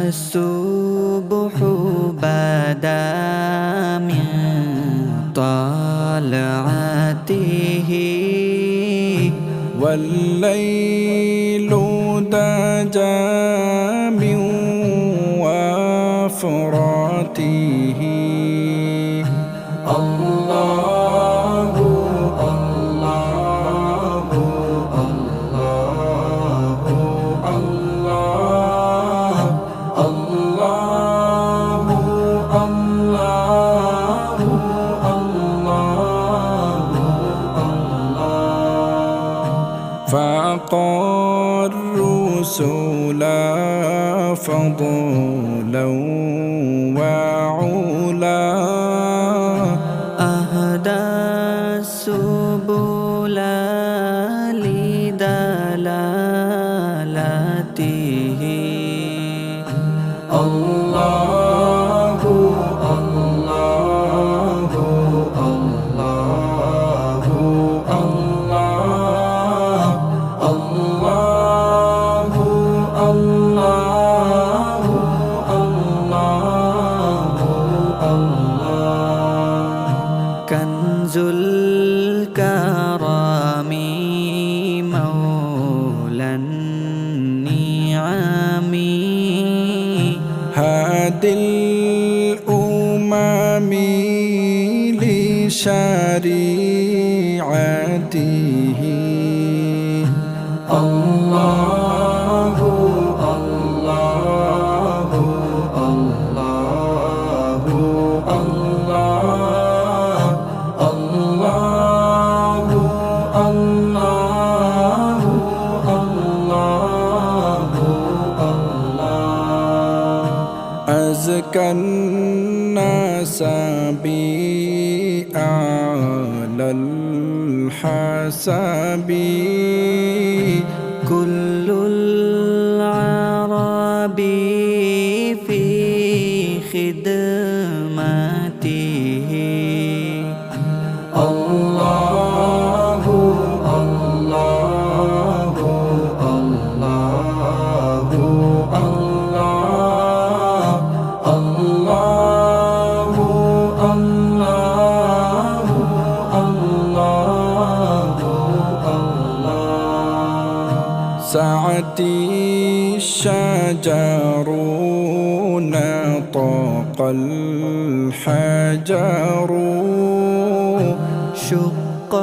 الصبح بدا من طلعته والليل دجى من وفراته الله الله الله الله الله الله الله فأعطى الرسل فضلا وعلا أهدى السبل لدلالته الله الله الله الله الله الله الله كنز الكرم مولى النعم هادي الأمم لشريعته الله الله الله الله الله الله الله أزكى الناس بأعلى الحساب كل العرب في خدمته الله الله الله الله الله الله الله سعتي الشجر نطق الحجر شق